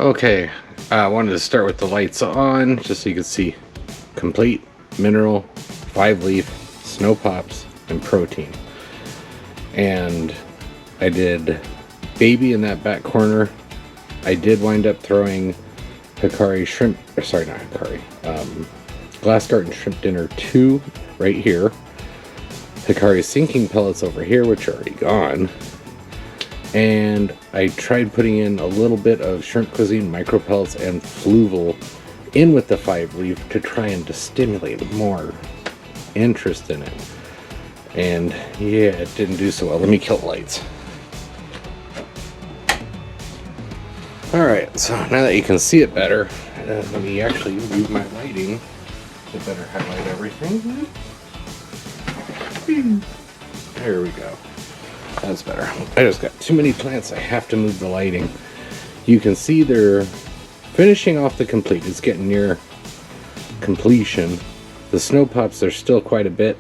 Okay, I wanted to start with the lights on, just so you can see complete, mineral, 5-leaf, snow pops, and protein. And I did baby in that back corner. I did wind up throwing Hikari shrimp, or sorry, not Hikari, Glass Garden Shrimp Dinner 2 right here. Hikari sinking pellets over here, which are already gone. And I tried putting in a little bit of shrimp cuisine, micro pellets, and fluval in with the 5-leaf to try and to stimulate more interest in it. And yeah, it didn't do so well. Let me kill the lights. Alright, so now that you can see it better, let me actually move my lighting to better highlight everything. There we go. That's better. I just got too many plants. I have to move the lighting. You can see they're finishing off the complete. It's getting near completion. The snow pops are still quite a bit.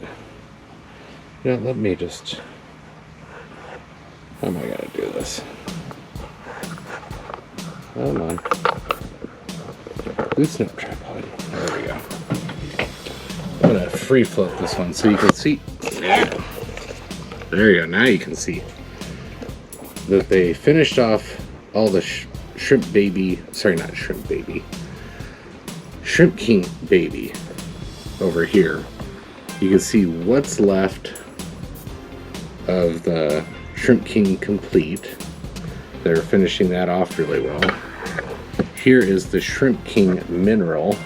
You know, let me just... How am I going to do this? Come on. Loosen up tripod. There we go. I'm going to free float this one so you can see. There you go. Now you can see that they finished off all the shrimp baby. Sorry, not shrimp baby. Shrimp King baby over here. You can see what's left of the Shrimp King complete. They're finishing that off really well. Here is the Shrimp King mineral.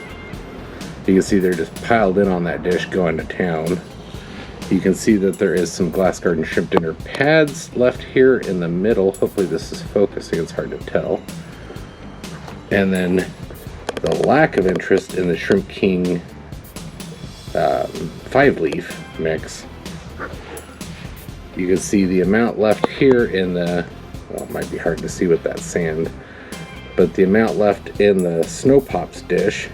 You can see they're just piled in on that dish going to town. You can see that there is some Glass Garden Shrimp Dinner pads left here in the middle. Hopefully this is focusing, it's hard to tell. And then the lack of interest in the Shrimp King 5-leaf mix. You can see the amount left here in the, well, it might be hard to see with that sand, but the amount left in the Snow Pops dish,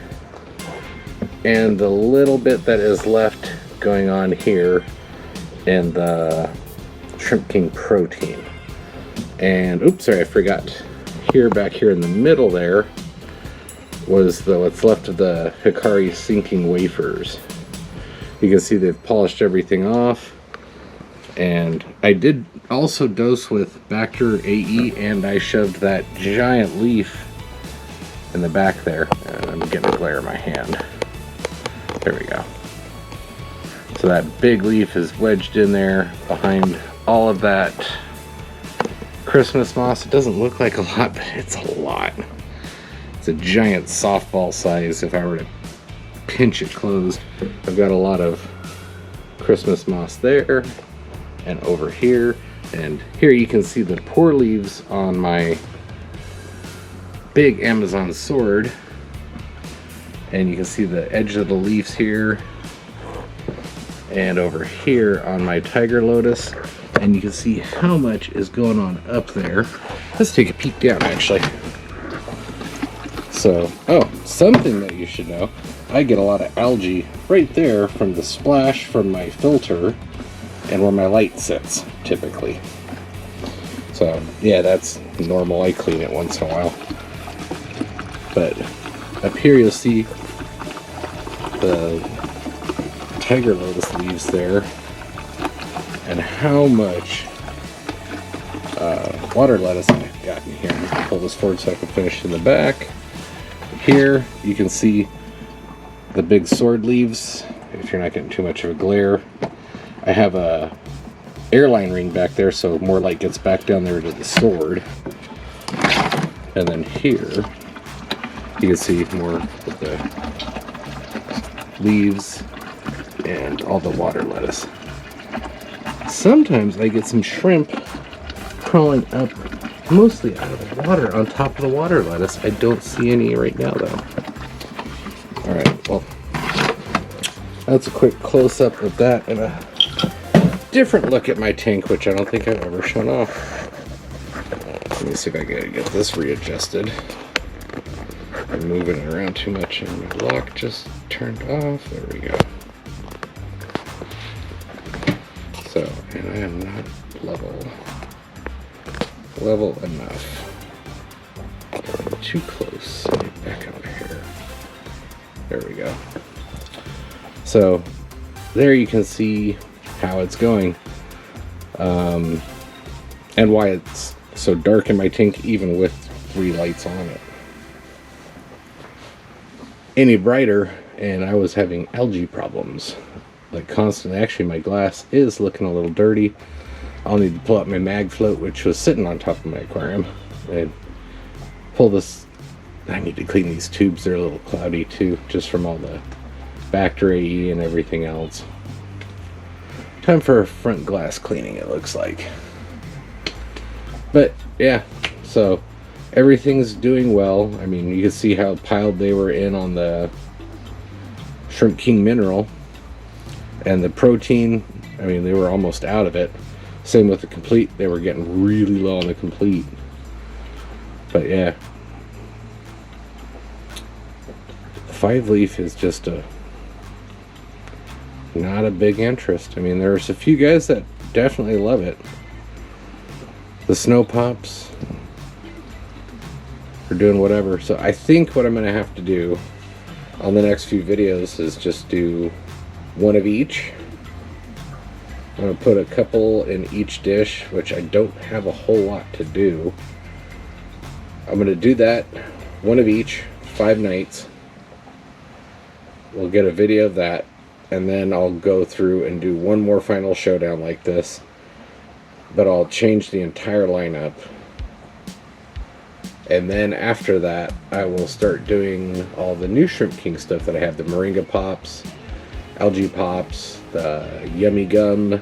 and the little bit that is left going on here in the Shrimp King protein. And oops, sorry, I forgot. Here, back here in the middle there was what's left of the Hikari sinking wafers. You can see they've polished everything off. And I did also dose with Bacter AE, and I shoved that giant leaf in the back there. And I'm getting a glare in my hand. There we go. So that big leaf is wedged in there behind all of that Christmas moss. It doesn't look like a lot, but it's a lot. It's a giant softball size if I were to pinch it closed. I've got a lot of Christmas moss there and over here. And here you can see the poor leaves on my big Amazon sword. And you can see the edge of the leaves here and over here on my tiger lotus. And you can see how much is going on up there. Let's take a peek down actually. So, oh, something that you should know. I get a lot of algae right there from the splash from my filter and where my light sits typically. So yeah, that's normal. I clean it once in a while. But up here you'll see the tiger lotus leaves there and how much water lettuce I've got in here. I'll pull this forward so I can finish in the back. Here you can see the big sword leaves if you're not getting too much of a glare. I have a airline ring back there so more light gets back down there to the sword. And then here you can see more of the leaves and all the water lettuce. Sometimes I get some shrimp crawling up mostly out of the water on top of the water lettuce. I don't see any right now though. Alright, well, that's a quick close-up of that and a different look at my tank, which I don't think I've ever shown off. Let me see if I can get this readjusted. I'm moving it around too much and my lock just turned off. There we go. So, and I am not level enough. too close. Back out of here. There we go. So there you can see how it's going, and why it's so dark in my tank even with 3 lights on it. Any brighter and I was having algae problems, like constantly. Actually, my glass is looking a little dirty. I'll need to pull out my mag float, which was sitting on top of my aquarium, and pull this. I need to clean these tubes. They're a little cloudy too, just from all the bacteria and everything else. Time for a front glass cleaning, it looks like. But yeah, so everything's doing well. I mean, you can see how piled they were in on the Shrimp King mineral, and the protein, I mean, they were almost out of it. Same with the complete, they were getting really low on the complete. But yeah, the 5-leaf is just not a big interest. I mean, there's a few guys that definitely love it. The snow pops are doing whatever. So I think what I'm going to have to do on the next few videos is just do one of each. I'm going to put a couple in each dish, which I don't have a whole lot to do. I'm going to do that, one of each, 5 nights. We'll get a video of that, and then I'll go through and do one more final showdown like this, but I'll change the entire lineup. And then after that, I will start doing all the new Shrimp King stuff that I have, the Moringa Pops, Algae Pops, the Yummy Gum,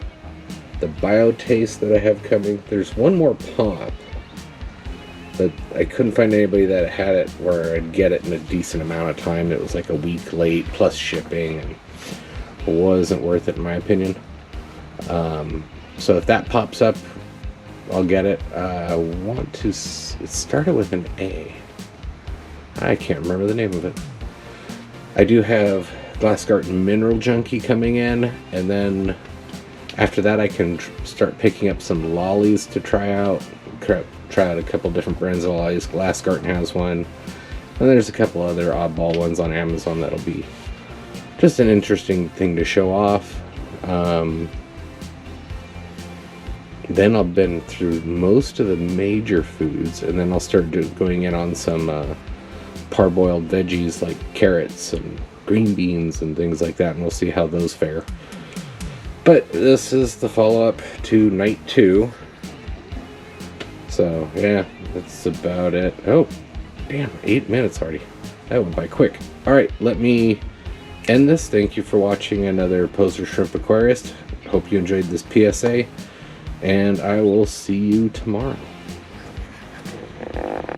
the Bio Taste that I have coming. There's one more pop, but I couldn't find anybody that had it where I'd get it in a decent amount of time. It was like a week late, plus shipping, and it wasn't worth it in my opinion. So if that pops up, I'll get it. I want to... It started with an A. I can't remember the name of it. I do have Glass Garden Mineral Junkie coming in, and then after that I can start picking up some lollies to try out. Try out a couple different brands of lollies. Glass Garden has one, and there's a couple other oddball ones on Amazon that'll be just an interesting thing to show off. Then I've been through most of the major foods, and then I'll start going in on some parboiled veggies like carrots and green beans and things like that, and we'll see how those fare. But this is the follow-up to night 2. So yeah, that's about it. Oh, damn, 8 minutes already. That went by quick. Alright, let me end this. Thank you for watching another Poser Shrimp Aquarist. Hope you enjoyed this PSA, and I will see you tomorrow.